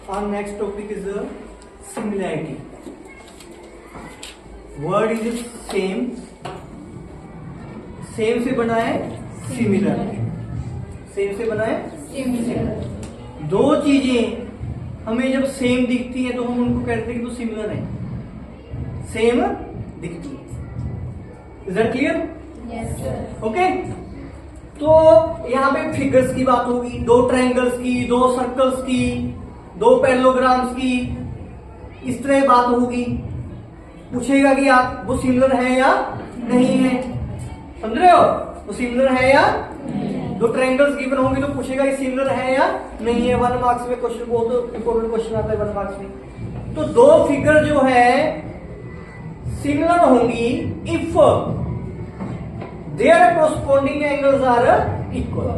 Our next topic is similarity. Word is same. Same से बना है सिमिलर. सेम से बना है सिमिलर. दो चीजें हमें जब सेम दिखती हैं तो हम उनको कहते हैं कि वो सिमिलर है. सेम दिखती है. Is that clear? Yes sir. Okay. तो यहाँ पे फिगर्स की बात होगी, दो ट्रायंगल्स की, दो सर्कल्स की, दो पैरेललोग्राम्स की, इस तरह बात होगी. पूछेगा कि आप वो सिमिलर है या नहीं है. समझ रहे हो? वो सिमिलर है या दो ट्रायंगल्स गिवन होंगे तो पूछेगा कि सिमिलर है या नहीं है. 1 मार्क्स में क्वेश्चन, बहुत इंपॉर्टेंट क्वेश्चन आता है 1 मार्क्स में. तो दो फिगर जो है सिमिलर होंगी if their corresponding angles are equal.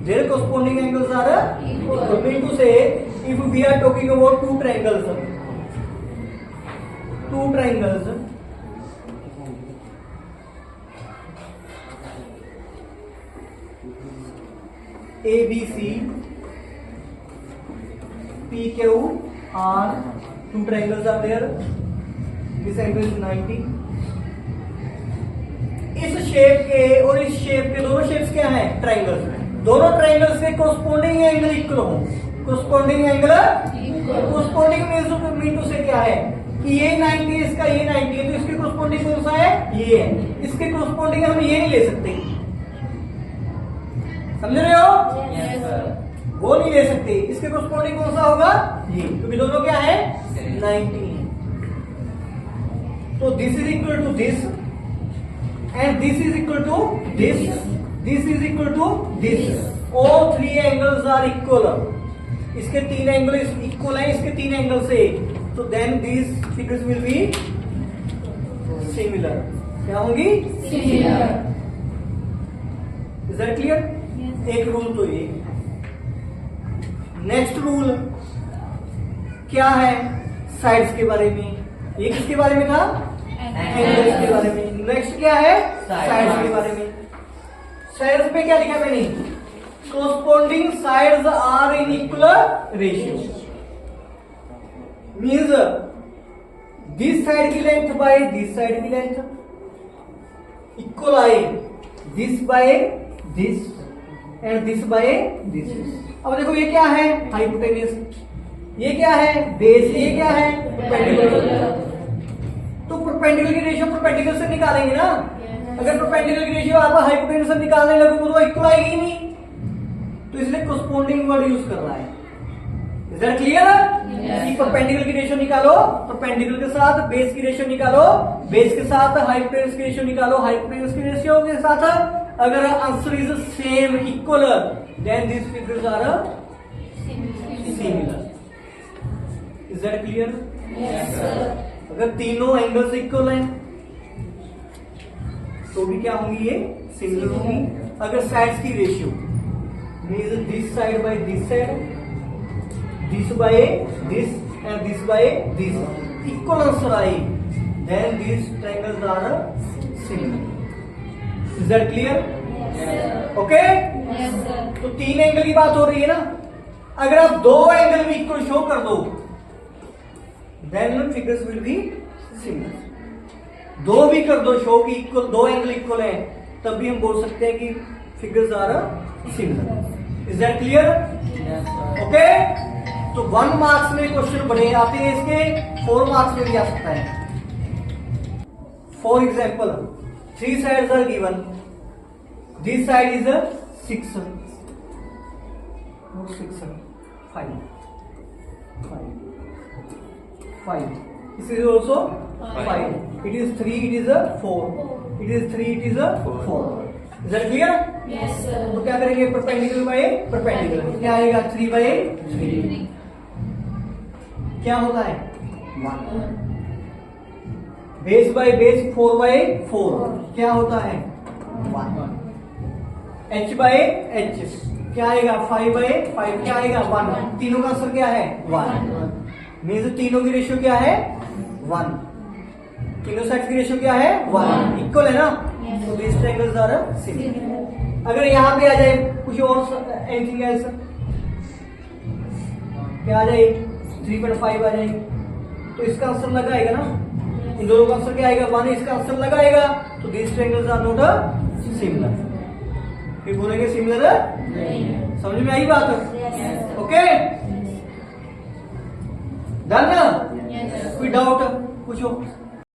Their corresponding angles are equal. Mean to say, if we are talking about two triangles, ABC, PQR, two triangles are there. This angle is 90. इस shape के और इस shape के दोनों shapes क्या हैं? Triangles. दोनों triangles के कोरस्पोंडिंग एंगल इक्वल हो. Corresponding angle corresponding mean to से क्या है कि ये 90 इसका, ये 90 है, तो इसके कोरस्पोंडिंग कौन सा है? ये है. इसके कोरस्पोंडिंग हम ये नहीं ले सकते. समझ रहे हो? Yes sir. वो नहीं ले सकते. इसके कोरस्पोंडिंग कौन सा होगा? ये, क्योंकि दोनों क्या है? 90 है. तो this is equal to this and this is equal to this. This is equal to this. All three angles are equal. इसके तीन एंगल इक्वल है इसके तीन एंगल से. तो then these figures will be similar. क्या होंगी? सिमिलर. Is that clear? एक रूल तो ये. नेक्स्ट रूल क्या है? साइड्स के बारे में. ये किसके बारे में था? एंगल्स के बारे में. नेक्स्ट क्या है? साइड्स के बारे में. साइड्स पे क्या लिखा मैंने? Corresponding sides are in equal ratio. Means this side की लेंथ बाय दिस साइड की लेंथ इक्वल आए. This by this and this by this. अब देखो ये क्या है? हाइपोटेन्यूस. ये क्या है? बेस. ये क्या है? परपेंडिकुलर. तो परपेंडिकुलर की रेशियो परपेंडिकुलर से निकालेंगे ना. अगर परपेंडिकुलर की रेशियो आप हाइपोटेन्यूस से निकालने लगोगे तो इक्वल आएगी ही नहीं. तो इसलिए कोरस्पोंडिंग वर्ड यूज कर रहा है. Is that clear? कि परपेंडिकुलर की रेशियो निकालो, परपेंडिकुलर के साथ बेस की रेशियो निकालो, बेस के साथ हाइपोटेन्यूस की रेशियो निकालो, हाइपोटेन्यूस की रेशियो के साथ अगर answer is same equal then this figures are similar. Is that clear? Yes sir. अगर तीनों एंगल्स इक्वल हैं तो भी क्या होंगी? ये सिमिलर होंगी. अगर साइड्स की ratio means this side by this side, this by this and this by this equal answer आई then this triangles are similar. Is that clear? Okay. Yes sir. तो तीन एंगल की बात हो रही है ना. अगर आप दो एंगल भी इक्वल शो कर दो then figures will be similar. दो भी कर दो शो की इक्वल, दो एंगल इक्वल है, तब भी हम बोल सकते हैं कि figures are similar. Is that clear? Okay. तो 1 मार्क्स में क्वेश्चन बने आते हैं इसके, 4 मार्क्स में भी आ सकता है. For example 3 sides are given. This side is 6, 5. This is also 5. It is 3. It is 4. It is 3. It is 4. Is that clear? Yes sir. तो क्या करेंगे? Perpendicular by perpendicular. क्या आएगा? 3 बाय 3. क्या होता है? 1. Base by base 4 by 4. क्या होता है? 1. h बाय h क्या आएगा? 5 बाय 5. क्या आएगा? 1. तीनों का आंसर क्या है? 1. मीन्स तीनों की रेशियो क्या है? 1. तीनों साइड्स की रेशियो क्या है? 1. इक्वल है ना. तो दिस ट्रायंगल्स आर सिमिलर. अगर यहाँ पे आ जाए कुछ और एनीथिंग एल्स क्या आ जाए? 3.5 आ जाएगी। तो इसका आंसर लगा आएगा ना, इन दोनों का आंसर क्या आएगा? 1 इसका आंसर लगा आएगा। तो this triangles are not similar. फिर बोलेंगे सिमिलर, समझ में आई बात? Yes. ओके, डन ना? Yes. कोई डाउट पूछो।